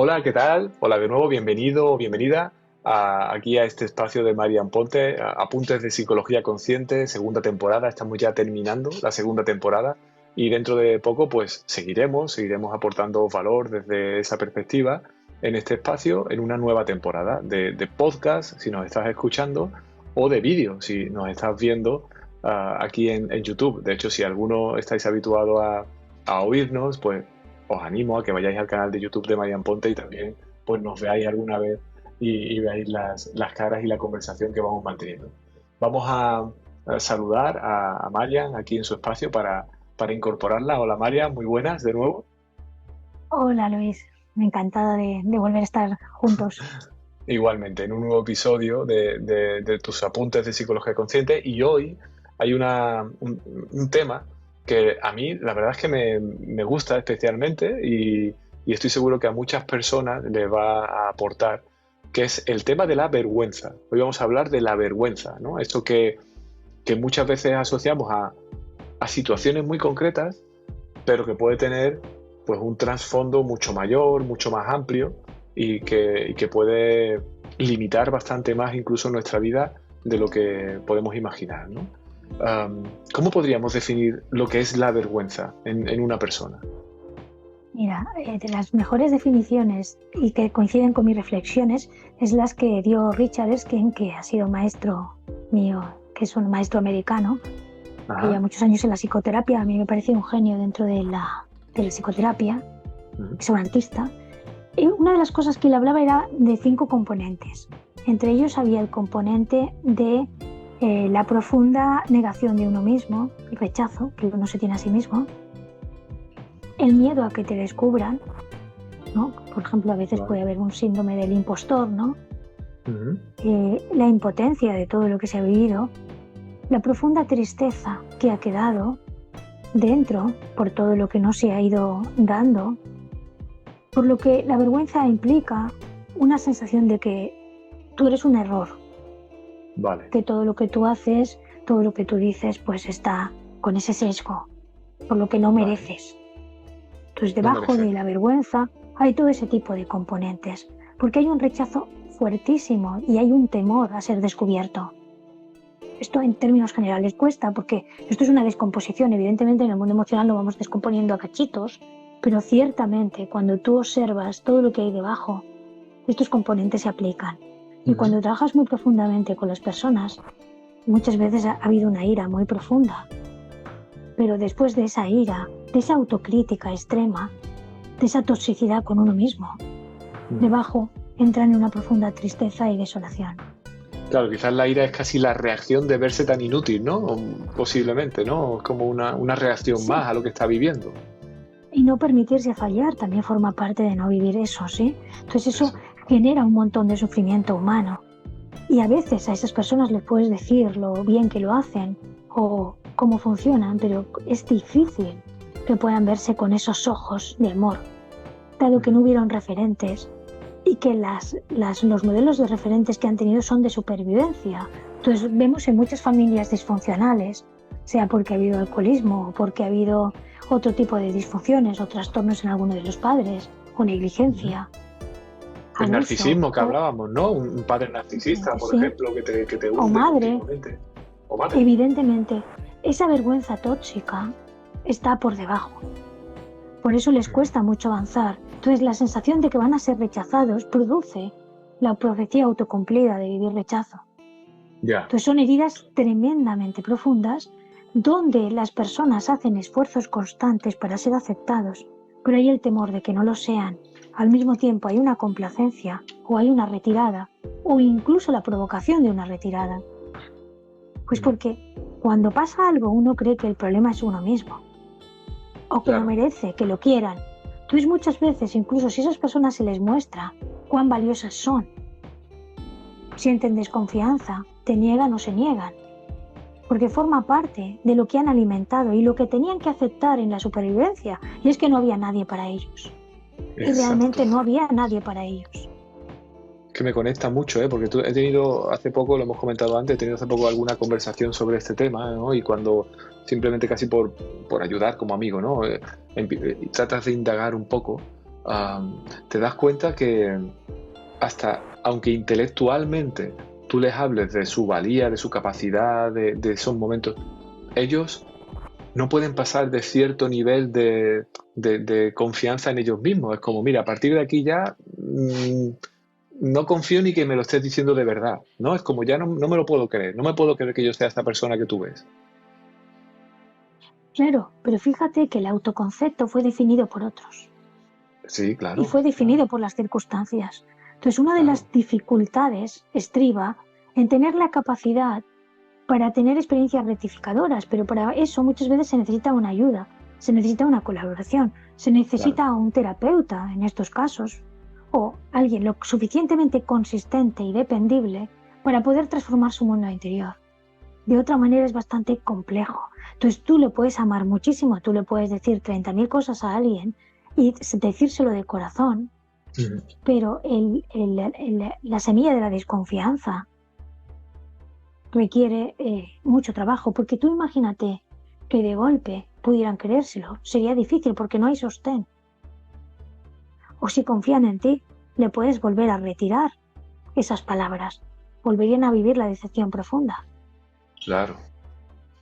Hola, ¿qué tal? Hola de nuevo, bienvenido o bienvenida aquí a este espacio de Marian Ponte, Apuntes de Psicología Consciente, segunda temporada. Estamos ya terminando la segunda temporada y dentro de poco pues seguiremos aportando valor desde esa perspectiva en este espacio en una nueva temporada de podcast, si nos estás escuchando, o de vídeo, si nos estás viendo aquí en YouTube. De hecho, si alguno estáis habituado a oírnos, pues os animo a que vayáis al canal de YouTube de Marian Ponte y también pues nos veáis alguna vez y veáis las caras y la conversación que vamos manteniendo. Vamos a saludar a Marian aquí en su espacio para incorporarla. Hola Marian, muy buenas de nuevo. Hola Luis, me encantada de volver a estar juntos. Igualmente, en un nuevo episodio de tus apuntes de psicología consciente, y hoy hay un tema que a mí la verdad es que me gusta especialmente y estoy seguro que a muchas personas les va a aportar, que es el tema de la vergüenza. Hoy vamos a hablar de la vergüenza, ¿no? Esto que muchas veces asociamos a situaciones muy concretas, pero que puede tener pues un trasfondo mucho mayor, mucho más amplio y que puede limitar bastante más incluso nuestra vida de lo que podemos imaginar, ¿no? ¿Cómo podríamos definir lo que es la vergüenza en una persona? Mira, de las mejores definiciones y que coinciden con mis reflexiones es las que dio Richard Esken, que ha sido maestro mío, que es un maestro americano, que lleva Ajá. muchos años en la psicoterapia. A mí me parece un genio dentro de la psicoterapia, Ujú. es un artista. Y una de las cosas que él hablaba era de 5 componentes. Entre ellos había el componente de la profunda negación de uno mismo, el rechazo que uno se tiene a sí mismo, el miedo a que te descubran, ¿no? Por ejemplo, a veces Vale. puede haber un síndrome del impostor, ¿no? Ujú. La impotencia de todo lo que se ha vivido, la profunda tristeza que ha quedado dentro por todo lo que no se ha ido dando, por lo que la vergüenza implica una sensación de que tú eres un error, Vale. que todo lo que tú haces, todo lo que tú dices, pues está con ese sesgo, por lo que no Vale. mereces. Entonces, No debajo de merecer. la vergüenza hay todo ese tipo de componentes, porque hay un rechazo fuertísimo y hay un temor a ser descubierto. Esto en términos generales cuesta, porque esto es una descomposición. Evidentemente en el mundo emocional lo vamos descomponiendo a cachitos, pero ciertamente cuando tú observas todo lo que hay debajo, estos componentes se aplican. Y Ujú. cuando trabajas muy profundamente con las personas, muchas veces ha habido una ira muy profunda, pero después de esa ira, de esa autocrítica extrema, de esa toxicidad con uno mismo, Ujú. debajo entran en una profunda tristeza y desolación. Claro, quizás la ira es casi la reacción de verse tan inútil, ¿no? O posiblemente, ¿no? Es como una reacción Sí, más a lo que está viviendo. y no permitirse fallar también forma parte de no vivir eso, ¿sí? Entonces eso Eso. genera un montón de sufrimiento humano. Y a veces a esas personas les puedes decir lo bien que lo hacen o cómo funcionan, pero es difícil que puedan verse con esos ojos de amor, dado que Ujú. no hubieron referentes y que los modelos de referentes que han tenido son de supervivencia. Entonces vemos en muchas familias disfuncionales, sea porque ha habido alcoholismo o porque ha habido otro tipo de disfunciones o trastornos en alguno de los padres o Ujú. negligencia, El abuso narcisismo que hablábamos, ¿no? Un padre narcisista, por sí, ejemplo, que te o hunde madre. continuamente. O madre. Evidentemente, esa vergüenza tóxica está por debajo. Por eso les Ujú. cuesta mucho avanzar. Entonces, la sensación de que van a ser rechazados produce la profecía autocumplida de vivir rechazo. Ya. Entonces, son heridas tremendamente profundas donde las personas hacen esfuerzos constantes para ser aceptados, pero hay el temor de que no lo sean. Al mismo tiempo, hay una complacencia o hay una retirada o incluso la provocación de una retirada. Pues Mm. porque cuando pasa algo uno cree que el problema es uno mismo o que no Claro. merece que lo quieran. Entonces muchas veces, incluso si a esas personas se les muestra cuán valiosas son, sienten desconfianza, te niegan o se niegan, porque forma parte de lo que han alimentado y lo que tenían que aceptar en la supervivencia, y es que no había nadie para ellos. Y Exacto. realmente no había nadie para ellos. Que me conecta mucho, ¿eh? Porque he tenido hace poco, lo hemos comentado antes, he tenido hace poco alguna conversación sobre este tema, ¿no? Y cuando simplemente casi por ayudar como amigo, ¿no? Tratas de indagar un poco, te das cuenta que hasta, aunque intelectualmente tú les hables de su valía, de su capacidad, de esos momentos, ellos no pueden pasar de cierto nivel de confianza en ellos mismos. Es como, mira, a partir de aquí ya no confío ni que me lo estés diciendo de verdad, ¿no? Es como, ya no me lo puedo creer, no me puedo creer que yo sea esta persona que tú ves. Claro, pero fíjate que el autoconcepto fue definido por otros Sí, y claro, fue definido por las circunstancias. Entonces, una de claro, las dificultades estriba en tener la capacidad para tener experiencias rectificadoras, pero para eso muchas veces se necesita una ayuda, se necesita una colaboración, se claro. necesita un terapeuta en estos casos, o alguien lo suficientemente consistente y dependible para poder transformar su mundo interior. De otra manera es bastante complejo. Entonces tú le puedes amar muchísimo, tú le puedes decir 30.000 cosas a alguien y decírselo de corazón, Ujú. pero la semilla de la desconfianza requiere mucho trabajo, porque tú imagínate que de golpe pudieran creérselo, sería difícil porque no hay sostén. O si confían en ti, le puedes volver a retirar esas palabras, volverían a vivir la decepción profunda. Claro.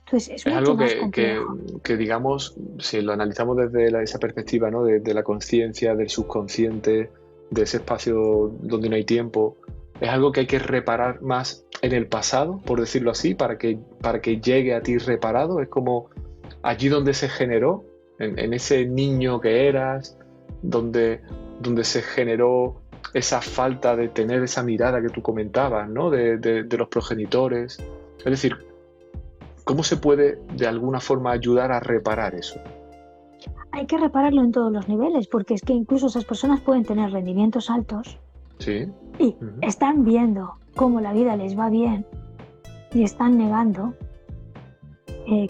Entonces es Es mucho algo más complejo. que, digamos, si lo analizamos desde esa perspectiva, ¿no? De la conciencia, del subconsciente, de ese espacio donde no hay tiempo, es algo que hay que reparar más en el pasado, por decirlo así, para que llegue a ti reparado. Es como allí donde se generó, en ese niño que eras, donde se generó esa falta de tener esa mirada que tú comentabas, ¿no? De los progenitores. Es decir, ¿cómo se puede de alguna forma ayudar a reparar eso? Hay que repararlo en todos los niveles, porque es que incluso esas personas pueden tener rendimientos altos Sí. y Ujú. están viendo cómo la vida les va bien y están negando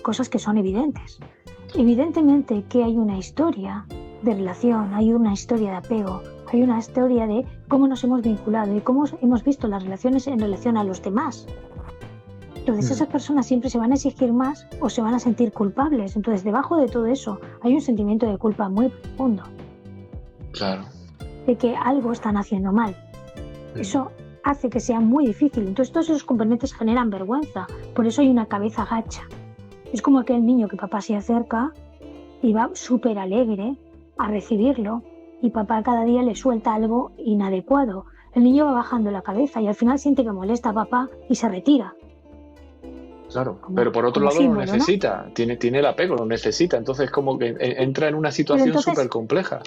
cosas que son evidentes. Evidentemente que hay una historia de relación, hay una historia de apego, hay una historia de cómo nos hemos vinculado y cómo hemos visto las relaciones en relación a los demás. Entonces esas personas siempre se van a exigir más o se van a sentir culpables. Entonces debajo de todo eso hay un sentimiento de culpa muy profundo, Claro. de que algo están haciendo mal. Eso hace que sea muy difícil. Entonces todos esos componentes generan vergüenza. Por eso hay una cabeza gacha. Es como aquel niño que papá se acerca y va súper alegre a recibirlo y papá cada día le suelta algo inadecuado. El niño va bajando la cabeza y al final siente que molesta a papá y se retira. Claro, Como, pero por otro como lado lo símbolo, ¿no? necesita, tiene el apego, lo necesita, entonces como que entra en una Pero situación súper entonces, compleja.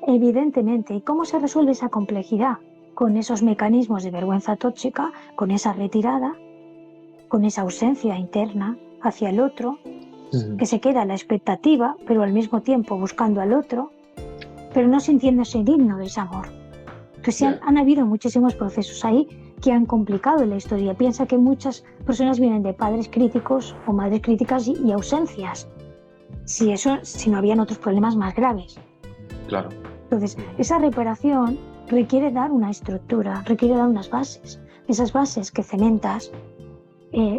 evidentemente, ¿y cómo se resuelve esa complejidad? Con esos mecanismos de vergüenza tóxica, con esa retirada, con esa ausencia interna hacia el otro, que se queda a la expectativa, pero al mismo tiempo buscando al otro, pero no sintiéndose digno de ese amor. Entonces Yeah. han habido muchísimos procesos ahí que han complicado la historia. Piensa que muchas personas vienen de padres críticos o madres críticas y ausencias, si no habían otros problemas más graves. Claro. Entonces, esa reparación requiere dar una estructura, requiere dar unas bases. Esas bases que cementas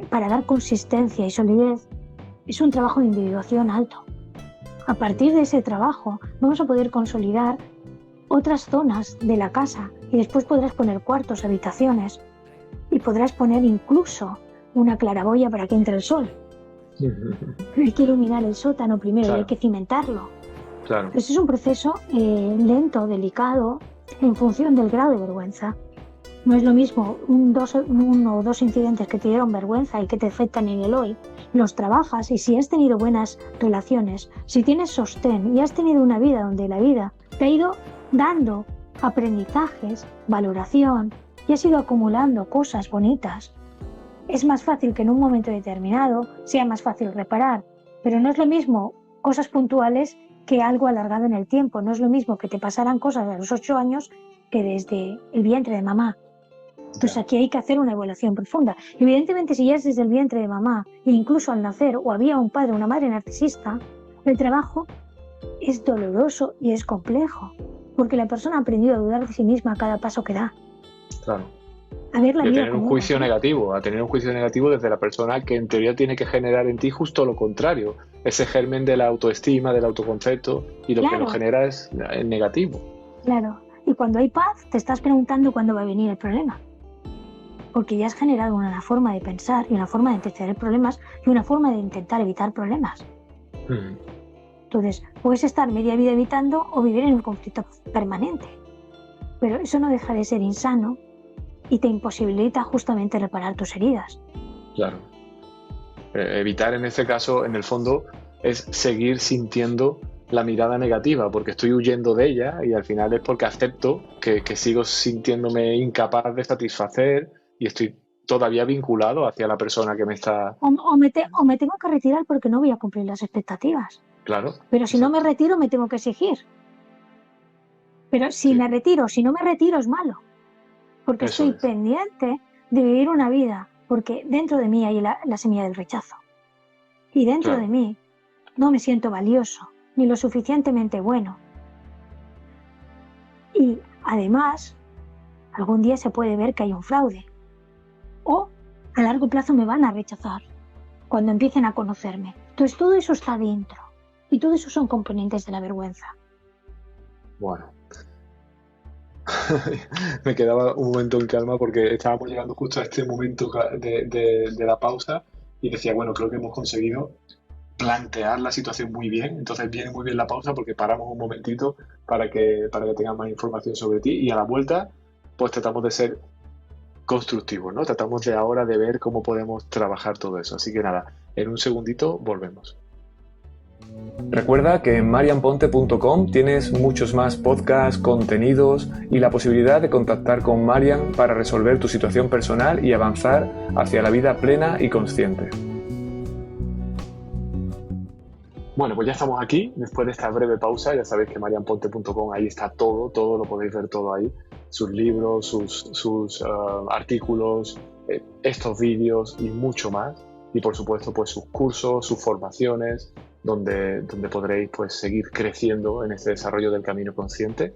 para dar consistencia y solidez es un trabajo de individuación alto. A partir de ese trabajo vamos a poder consolidar otras zonas de la casa y después podrás poner cuartos, habitaciones y podrás poner incluso una claraboya para que entre el sol. Hay que iluminar el sótano primero y hay Claro, que cimentarlo. claro. Entonces es un proceso lento, delicado, en función del grado de vergüenza. No es lo mismo uno o dos incidentes que te dieron vergüenza y que te afectan en el hoy. Los trabajas y si has tenido buenas relaciones, si tienes sostén y has tenido una vida donde la vida te ha ido dando aprendizajes, valoración y has ido acumulando cosas bonitas, es más fácil que en un momento determinado sea más fácil reparar. Pero no es lo mismo cosas puntuales que algo alargado en el tiempo. No es lo mismo que te pasaran cosas a los 8 años que desde el vientre de mamá. Entonces aquí hay que hacer una evaluación profunda. Evidentemente, si ya es desde el vientre de mamá e incluso al nacer o había un padre o una madre narcisista, el trabajo es doloroso y es complejo, porque la persona ha aprendido a dudar de sí misma a cada paso que da, Claro. a ver la Y a vida tener un como un juicio reflejo. negativo, a tener un juicio negativo desde la persona que en teoría tiene que generar en ti justo lo contrario, ese germen de la autoestima, del autoconcepto, y lo que lo Claro, genera es negativo. Claro. Y cuando hay paz, te estás preguntando cuándo va a venir el problema. Porque ya has generado una forma de pensar y una forma de entender problemas y una forma de intentar evitar problemas. Entonces, puedes estar media vida evitando o vivir en un conflicto permanente. Pero eso no deja de ser insano y te imposibilita justamente reparar tus heridas. Claro. Evitar en este caso, en el fondo, es seguir sintiendo la mirada negativa, porque estoy huyendo de ella y al final es porque acepto que sigo sintiéndome incapaz de satisfacer y estoy todavía vinculado hacia la persona que me está... O me tengo que retirar porque no voy a cumplir las expectativas. Claro. Pero si no me retiro, me tengo que exigir. Pero si no me retiro es malo. Porque estoy pendiente de vivir una vida. Porque dentro de mí hay la semilla del rechazo. Y dentro de mí no me siento valioso, ni lo suficientemente bueno. Y además, algún día se puede ver que hay un fraude. O a largo plazo me van a rechazar cuando empiecen a conocerme. Entonces todo eso está dentro. Y todo eso son componentes de la vergüenza. Bueno. Me quedaba un momento en calma porque estábamos llegando justo a este momento de la pausa y decía, bueno, creo que hemos conseguido plantear la situación muy bien. Entonces viene muy bien la pausa porque paramos un momentito para que tengas más información sobre ti y a la vuelta pues tratamos de ser constructivos, ¿no? Tratamos de ahora de ver cómo podemos trabajar todo eso. Así que nada, en un segundito volvemos. Recuerda que en marianponte.com tienes muchos más podcasts, contenidos y la posibilidad de contactar con Marian para resolver tu situación personal y avanzar hacia la vida plena y consciente. Bueno, pues ya estamos aquí, después de esta breve pausa. Ya sabéis que marianponte.com, ahí está todo lo podéis ver todo ahí. Sus libros, sus artículos, estos vídeos y mucho más. Y por supuesto, pues sus cursos, sus formaciones, donde podréis pues seguir creciendo en este desarrollo del camino consciente.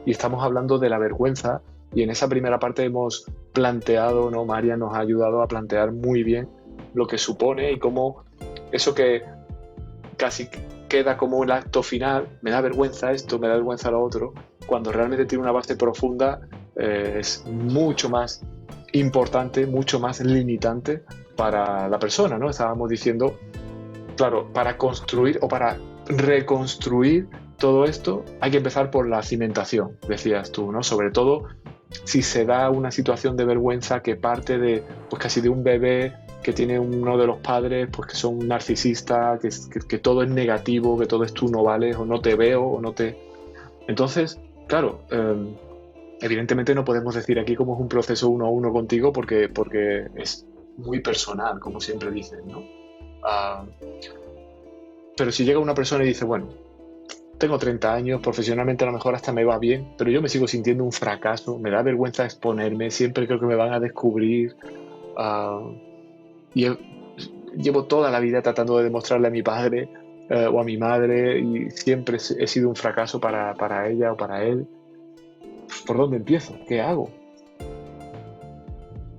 Y estamos hablando de la vergüenza y en esa primera parte hemos planteado, ¿no? Marian nos ha ayudado a plantear muy bien lo que supone y cómo eso que casi queda como el acto final, me da vergüenza esto, me da vergüenza lo otro, cuando realmente tiene una base profunda, es mucho más importante, mucho más limitante para la persona, ¿no? Estábamos diciendo, claro, para construir o para reconstruir todo esto hay que empezar por la cimentación, decías tú, ¿no? Sobre todo si se da una situación de vergüenza que parte de, pues casi de un bebé que tiene uno de los padres pues que son narcisistas, que todo es negativo, que todo es tú no vales o no te veo o no te... Entonces, claro, evidentemente no podemos decir aquí cómo es un proceso uno a uno contigo porque es muy personal, como siempre dicen, ¿no? Pero si llega una persona y dice, bueno, tengo 30 años, profesionalmente a lo mejor hasta me va bien, pero yo me sigo sintiendo un fracaso, me da vergüenza exponerme, siempre creo que me van a descubrir. Y llevo toda la vida tratando de demostrarle a mi padre o a mi madre y siempre he sido un fracaso para ella o para él. ¿Por dónde empiezo? ¿Qué hago?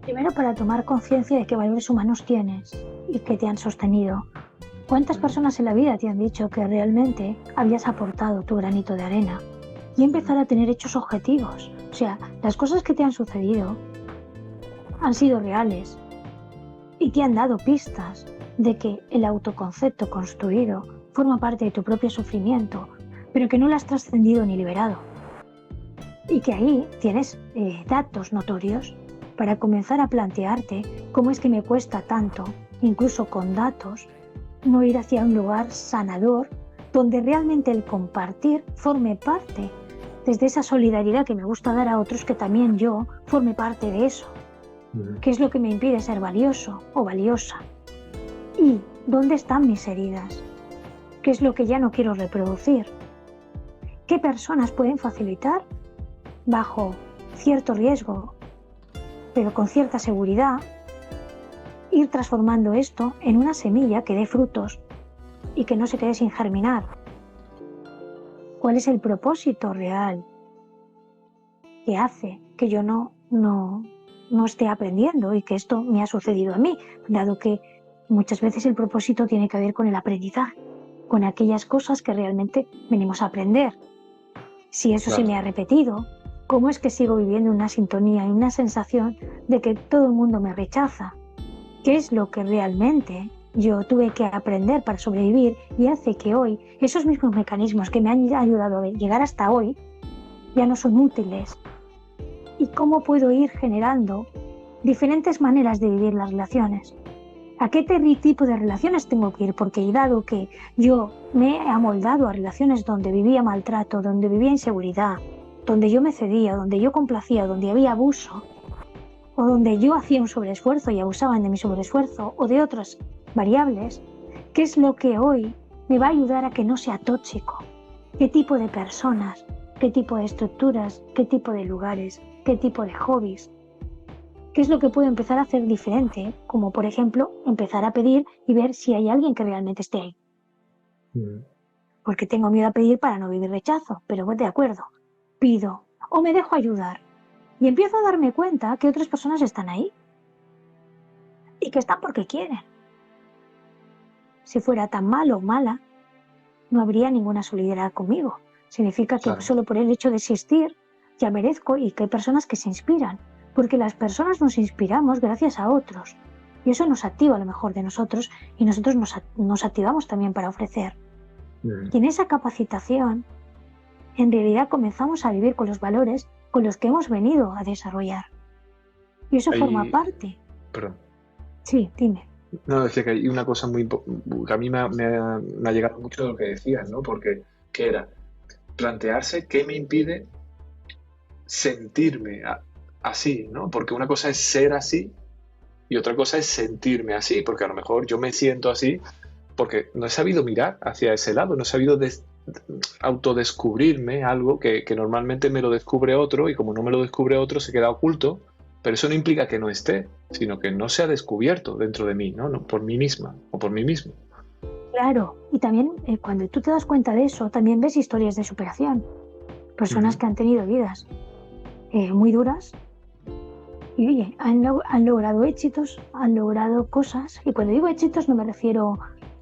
Primero, para tomar conciencia de qué valores humanos tienes y que te han sostenido. ¿Cuántas personas en la vida te han dicho que realmente habías aportado tu granito de arena? Y empezar a tener hechos objetivos. O sea, las cosas que te han sucedido han sido reales y te han dado pistas de que el autoconcepto construido forma parte de tu propio sufrimiento, pero que no lo has trascendido ni liberado. Y que ahí tienes datos notorios para comenzar a plantearte cómo es que me cuesta tanto, incluso con datos, no ir hacia un lugar sanador donde realmente el compartir forme parte desde esa solidaridad que me gusta dar a otros, que también yo forme parte de eso. ¿Qué es lo que me impide ser valioso o valiosa? ¿Y dónde están mis heridas? ¿Qué es lo que ya no quiero reproducir? ¿Qué personas pueden facilitar, bajo cierto riesgo, pero con cierta seguridad, ir transformando esto en una semilla que dé frutos y que no se quede sin germinar? ¿Cuál es el propósito real que hace que yo no esté aprendiendo y que esto me ha sucedido a mí? Dado que muchas veces el propósito tiene que ver con el aprendizaje, con aquellas cosas que realmente venimos a aprender. Si eso se Claro. me ha repetido, ¿cómo es que sigo viviendo una sintonía y una sensación de que todo el mundo me rechaza? ¿Qué es lo que realmente yo tuve que aprender para sobrevivir y hace que hoy esos mismos mecanismos que me han ayudado a llegar hasta hoy ya no son útiles? ¿Y cómo puedo ir generando diferentes maneras de vivir las relaciones? ¿A qué tipo de relaciones tengo que ir? Porque dado que yo me he amoldado a relaciones donde vivía maltrato, donde vivía inseguridad, donde yo me cedía, donde yo complacía, donde había abuso, o donde yo hacía un sobreesfuerzo y abusaban de mi sobreesfuerzo, o de otras variables, ¿qué es lo que hoy me va a ayudar a que no sea tóxico? ¿Qué tipo de personas? ¿Qué tipo de estructuras? ¿Qué tipo de lugares? ¿Qué tipo de hobbies? ¿Qué es lo que puedo empezar a hacer diferente? Como por ejemplo, empezar a pedir y ver si hay alguien que realmente esté ahí. Porque tengo miedo a pedir para no vivir rechazo, pero de acuerdo, pido o me dejo ayudar. Y empiezo a darme cuenta que otras personas están ahí y que están porque quieren. Si fuera tan malo o mala, no habría ninguna solidaridad conmigo. Significa que Claro. solo por el hecho de existir ya merezco, y que hay personas que se inspiran, porque las personas nos inspiramos gracias a otros y eso nos activa lo mejor de nosotros y nosotros nos activamos también para ofrecer. Y en esa capacitación, en realidad comenzamos a vivir con los valores con los que hemos venido a desarrollar. Y eso forma parte. Perdón. Sí, dime. No, decía que hay una cosa que a mí me ha llegado mucho de lo que decías, ¿no? Porque, ¿qué era? Plantearse qué me impide sentirme así, ¿no? Porque una cosa es ser así y otra cosa es sentirme así, porque a lo mejor yo me siento así porque no he sabido mirar hacia ese lado, no he sabido autodescubrirme algo que normalmente me lo descubre otro, y como no me lo descubre otro se queda oculto, pero eso no implica que no esté, sino que no se ha descubierto dentro de mí, ¿no? No, por mí misma o por mí mismo. Claro, y también cuando tú te das cuenta de eso, también ves historias de superación. Personas que han tenido vidas muy duras y oye, han logrado éxitos, han logrado cosas, y cuando digo éxitos no me refiero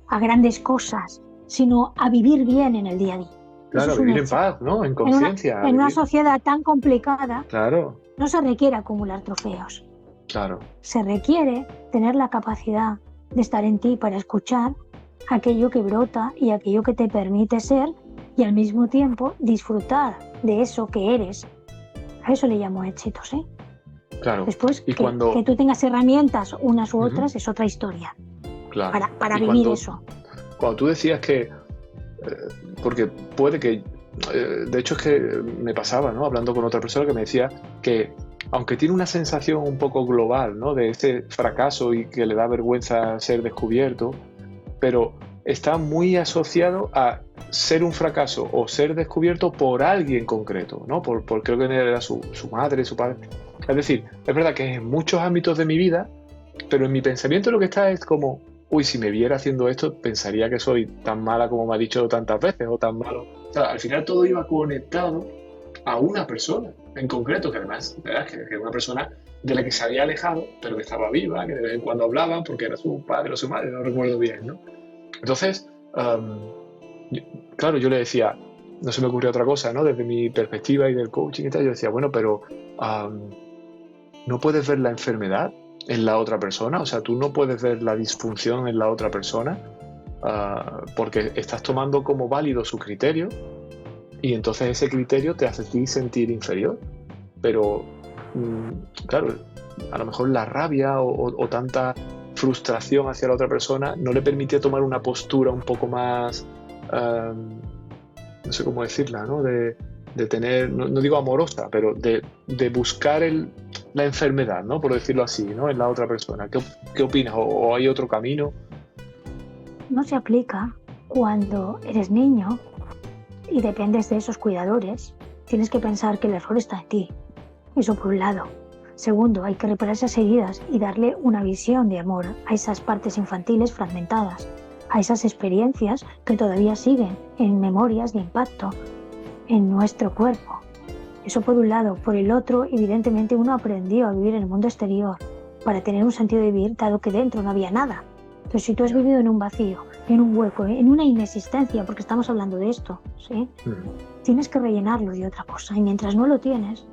a grandes cosas, sino a vivir bien en el día a día. Claro, Eso es vivir en paz, ¿no? En conciencia. En una sociedad tan complicada, claro, no se requiere acumular trofeos. claro. Se requiere tener la capacidad de estar en ti para escuchar aquello que brota y aquello que te permite ser, y al mismo tiempo disfrutar de eso que eres. A eso le llamo éxitos, ¿eh? Claro. Después, y que tú tengas herramientas unas u otras es otra historia. Claro. Para vivir eso. Cuando tú decías que, porque puede que, de hecho es que me pasaba, ¿no? Hablando con otra persona que me decía que aunque tiene una sensación un poco global, ¿no? De ese fracaso y que le da vergüenza ser descubierto, pero está muy asociado a ser un fracaso o ser descubierto por alguien concreto, ¿no? Por creo que era su madre, su padre. Es decir, es verdad que en muchos ámbitos de mi vida, pero en mi pensamiento lo que está es como, uy, si me viera haciendo esto, pensaría que soy tan mala como me ha dicho tantas veces, o tan malo. O sea, al final todo iba conectado a una persona en concreto, que además, ¿verdad? Que era una persona de la que se había alejado, pero que estaba viva, que de vez en cuando hablaban porque era su padre o su madre, no recuerdo bien, ¿no? Entonces, claro, yo le decía, no se me ocurrió otra cosa, ¿no? Desde mi perspectiva y del coaching y tal, yo decía, bueno, pero ¿no puedes ver la enfermedad en la otra persona? O sea, tú no puedes ver la disfunción en la otra persona porque estás tomando como válido su criterio, y entonces ese criterio te hace a ti sentir inferior. Pero, claro, a lo mejor la rabia o tanta frustración hacia la otra persona no le permitía tomar una postura un poco más, no sé cómo decirla, ¿no? De tener, no digo amorosa, pero de buscar la enfermedad, ¿no? Por decirlo así, ¿no? En la otra persona. ¿Qué opinas? ¿O hay otro camino? No se aplica cuando eres niño y dependes de esos cuidadores. Tienes que pensar que el error está en ti. Eso por un lado. Segundo, hay que reparar esas heridas y darle una visión de amor a esas partes infantiles fragmentadas, a esas experiencias que todavía siguen en memorias de impacto en nuestro cuerpo. Eso por un lado. Por el otro, evidentemente uno aprendió a vivir en el mundo exterior para tener un sentido de vivir, dado que dentro no había nada. Entonces, si tú has vivido en un vacío, en un hueco, en una inexistencia, porque estamos hablando de esto, ¿sí? Tienes que rellenarlo de otra cosa, y mientras no lo tienes,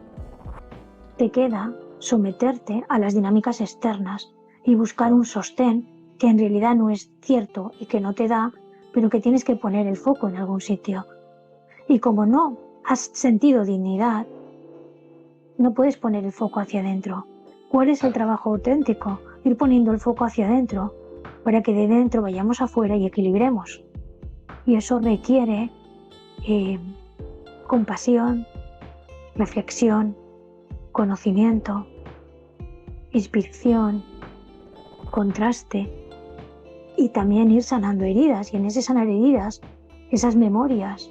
te queda someterte a las dinámicas externas y buscar un sostén que en realidad no es cierto y que no te da, pero que tienes que poner el foco en algún sitio. Y como no has sentido dignidad, no puedes poner el foco hacia adentro. ¿Cuál es el trabajo auténtico? Ir poniendo el foco hacia adentro para que de dentro vayamos afuera y equilibremos. Y eso requiere compasión, reflexión, conocimiento, inspiración, contraste y también ir sanando heridas. Y en ese sanar heridas, esas memorias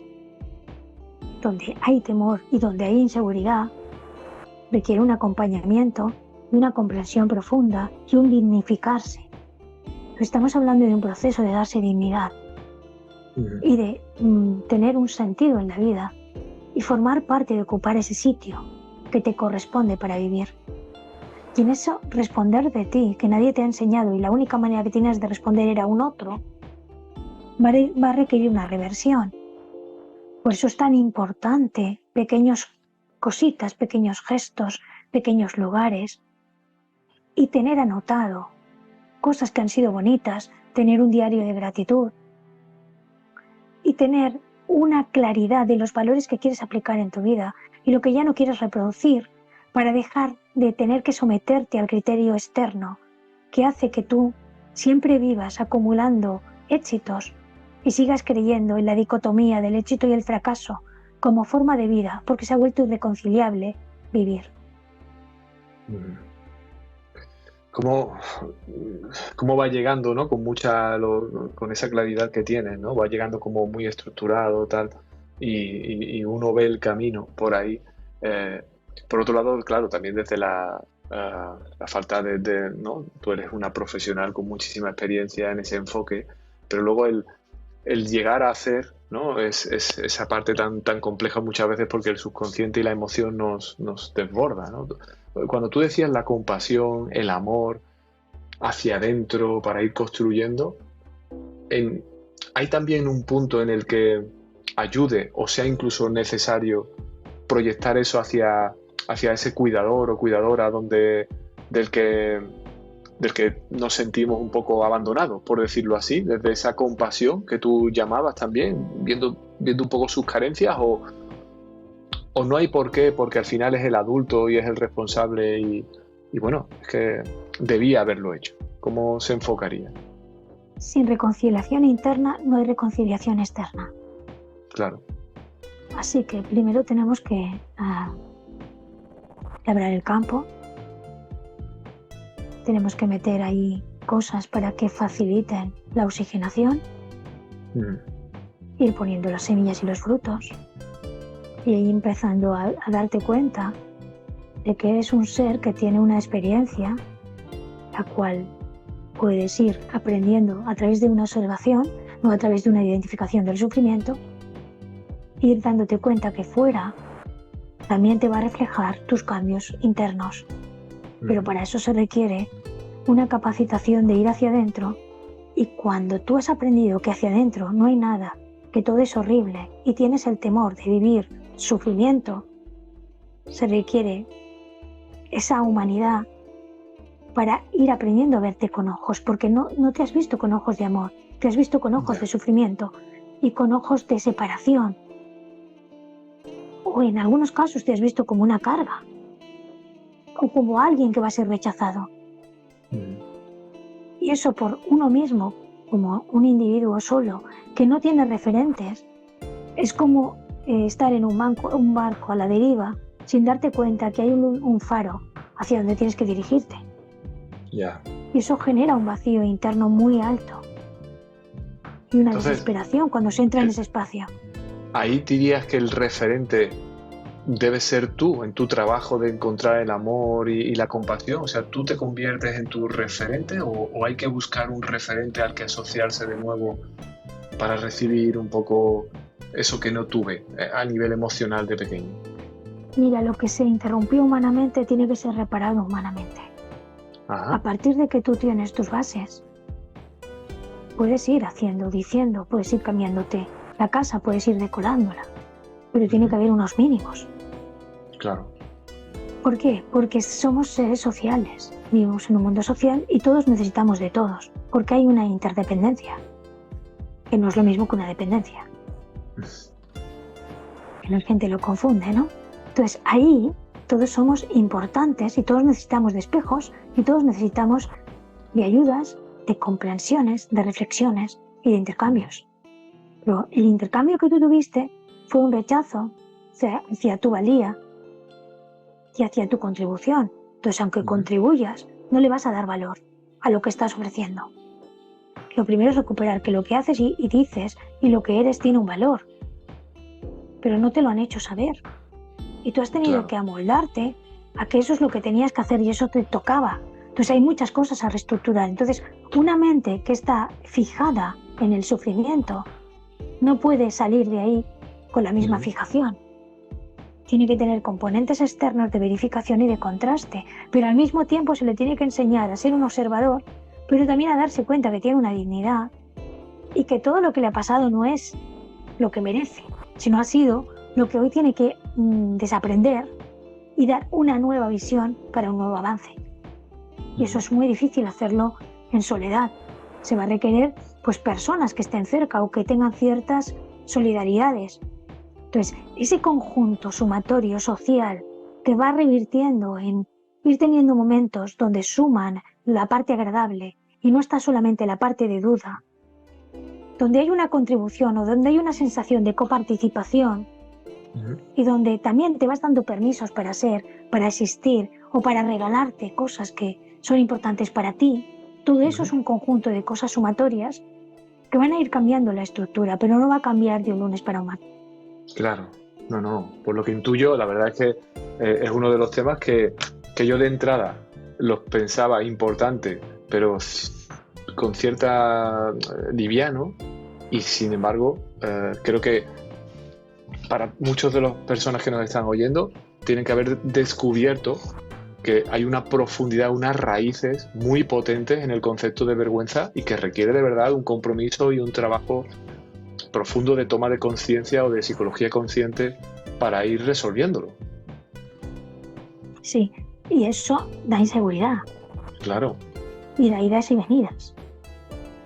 donde hay temor y donde hay inseguridad, requiere un acompañamiento y una comprensión profunda y un dignificarse. Estamos hablando de un proceso de darse dignidad y de tener un sentido en la vida y formar parte de ocupar ese sitio que te corresponde para vivir. Y en eso responder de ti, que nadie te ha enseñado y la única manera que tienes de responder era un otro, va a requerir una reversión. Por eso es tan importante pequeñas cositas, pequeños gestos, pequeños lugares y tener anotado cosas que han sido bonitas, tener un diario de gratitud y tener una claridad de los valores que quieres aplicar en tu vida y lo que ya no quieres reproducir para dejar de tener que someterte al criterio externo que hace que tú siempre vivas acumulando éxitos y sigas creyendo en la dicotomía del éxito y el fracaso como forma de vida, porque se ha vuelto irreconciliable vivir. ¿Cómo va llegando, ¿no? Con esa claridad que tienes, ¿no? Va llegando como muy estructurado, tal, y uno ve el camino por ahí. Por otro lado, claro, también desde la falta ¿no? Tú eres una profesional con muchísima experiencia en ese enfoque, pero luego el llegar a hacer, ¿no? Es esa parte tan compleja muchas veces porque el subconsciente y la emoción nos desborda, ¿no? Cuando tú decías la compasión, el amor hacia adentro para ir construyendo, hay también un punto en el que ayude o sea incluso necesario proyectar eso hacia ese cuidador o cuidadora del que nos sentimos un poco abandonados, por decirlo así, desde esa compasión que tú llamabas también, viendo un poco sus carencias, o no hay por qué, porque al final es el adulto y es el responsable y bueno, es que debía haberlo hecho. ¿Cómo se enfocaría? Sin reconciliación interna no hay reconciliación externa. Claro. Así que primero tenemos que labrar el campo. Tenemos que meter ahí cosas para que faciliten la oxigenación, ir poniendo las semillas y los frutos y ahí empezando a darte cuenta de que eres un ser que tiene una experiencia la cual puedes ir aprendiendo a través de una observación, no a través de una identificación del sufrimiento, ir dándote cuenta que fuera también te va a reflejar tus cambios internos. Pero para eso se requiere una capacitación de ir hacia adentro y cuando tú has aprendido que hacia adentro no hay nada, que todo es horrible y tienes el temor de vivir sufrimiento, se requiere esa humanidad para ir aprendiendo a verte con ojos, porque no te has visto con ojos de amor, te has visto con ojos de sufrimiento y con ojos de separación. O en algunos casos te has visto como una carga o como alguien que va a ser rechazado. Y eso por uno mismo, como un individuo solo, que no tiene referentes, es como estar en un barco a la deriva sin darte cuenta que hay un faro hacia donde tienes que dirigirte. Yeah. Y eso genera un vacío interno muy alto y una desesperación cuando se entra en ese espacio. Ahí dirías que el referente debe ser tú, en tu trabajo de encontrar el amor y la compasión. O sea, ¿tú te conviertes en tu referente o hay que buscar un referente al que asociarse de nuevo para recibir un poco eso que no tuve a nivel emocional de pequeño? Mira, lo que se interrumpió humanamente tiene que ser reparado humanamente. Ajá. A partir de que tú tienes tus bases, puedes ir haciendo, diciendo, puedes ir cambiándote la casa, puedes ir decorándola, pero tiene que haber unos mínimos. Claro. ¿Por qué? Porque somos seres sociales, vivimos en un mundo social y todos necesitamos de todos, porque hay una interdependencia, que no es lo mismo que una dependencia. Que la gente lo confunde, ¿no? Entonces ahí todos somos importantes y todos necesitamos de espejos y todos necesitamos de ayudas, de comprensiones, de reflexiones y de intercambios. Pero el intercambio que tú tuviste fue un rechazo hacia tu valía y hacia tu contribución. Entonces, aunque contribuyas, no le vas a dar valor a lo que estás ofreciendo. Lo primero es recuperar que lo que haces y dices y lo que eres tiene un valor, pero no te lo han hecho saber. Y tú has tenido que amoldarte a que eso es lo que tenías que hacer y eso te tocaba. Entonces hay muchas cosas a reestructurar. Entonces, una mente que está fijada en el sufrimiento no puede salir de ahí con la misma fijación. Tiene que tener componentes externos de verificación y de contraste, pero al mismo tiempo se le tiene que enseñar a ser un observador, pero también a darse cuenta que tiene una dignidad y que todo lo que le ha pasado no es lo que merece, sino ha sido lo que hoy tiene que desaprender y dar una nueva visión para un nuevo avance. Y eso es muy difícil hacerlo en soledad. Se va a requerir pues personas que estén cerca o que tengan ciertas solidaridades. Entonces, ese conjunto sumatorio social te va revirtiendo en ir teniendo momentos donde suman la parte agradable y no está solamente la parte de duda, donde hay una contribución o donde hay una sensación de coparticipación y donde también te vas dando permisos para ser, para existir o para regalarte cosas que son importantes para ti. Todo eso es un conjunto de cosas sumatorias que van a ir cambiando la estructura, pero no va a cambiar de un lunes para un martes. Claro, no, por lo que intuyo, la verdad es que es uno de los temas que yo de entrada los pensaba importante, pero con cierta liviano, y sin embargo creo que para muchos de las personas que nos están oyendo tienen que haber descubierto que hay una profundidad, unas raíces muy potentes en el concepto de vergüenza y que requiere de verdad un compromiso y un trabajo profundo de toma de conciencia o de psicología consciente para ir resolviéndolo. Sí, y eso da inseguridad. Claro. Y da idas y venidas.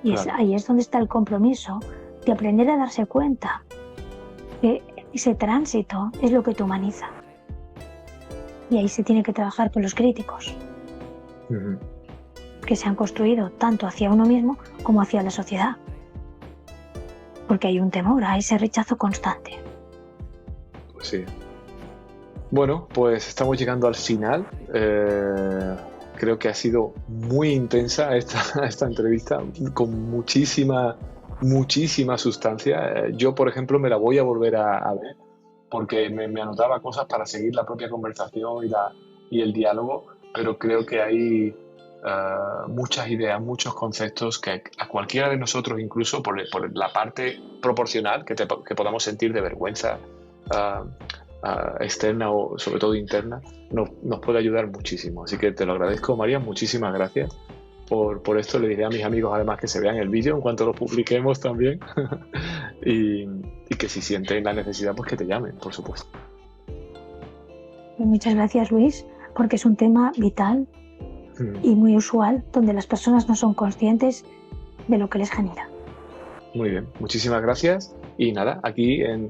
Y ahí es donde está el compromiso de aprender a darse cuenta que ese tránsito es lo que te humaniza. Y ahí se tiene que trabajar con los críticos que se han construido tanto hacia uno mismo como hacia la sociedad. Porque hay un temor a ese rechazo constante. Pues sí. Bueno, pues estamos llegando al final. Creo que ha sido muy intensa esta entrevista, con muchísima sustancia. Yo, por ejemplo, me la voy a volver a ver, porque me anotaba cosas para seguir la propia conversación y el diálogo, pero creo que hay muchas ideas, muchos conceptos que a cualquiera de nosotros, incluso por la parte proporcional que podamos sentir de vergüenza externa o sobre todo interna, nos puede ayudar muchísimo. Así que te lo agradezco, María, muchísimas gracias por esto. Le diré a mis amigos además que se vean el vídeo en cuanto lo publiquemos también y que si sienten la necesidad pues que te llamen, por supuesto. Muchas gracias, Luis, porque es un tema vital y muy usual, donde las personas no son conscientes de lo que les genera. Muy bien, muchísimas gracias y nada, aquí en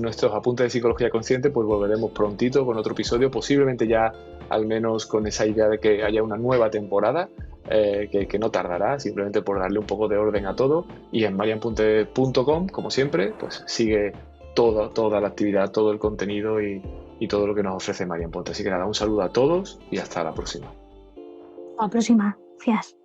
nuestros apuntes de psicología consciente pues volveremos prontito con otro episodio, posiblemente ya al menos con esa idea de que haya una nueva temporada que no tardará, simplemente por darle un poco de orden a todo. Y en marianponte.com, como siempre, pues sigue toda la actividad, todo el contenido y todo lo que nos ofrece Marian Ponte. Así que nada, un saludo a todos y hasta la próxima. Hasta la próxima. Gracias.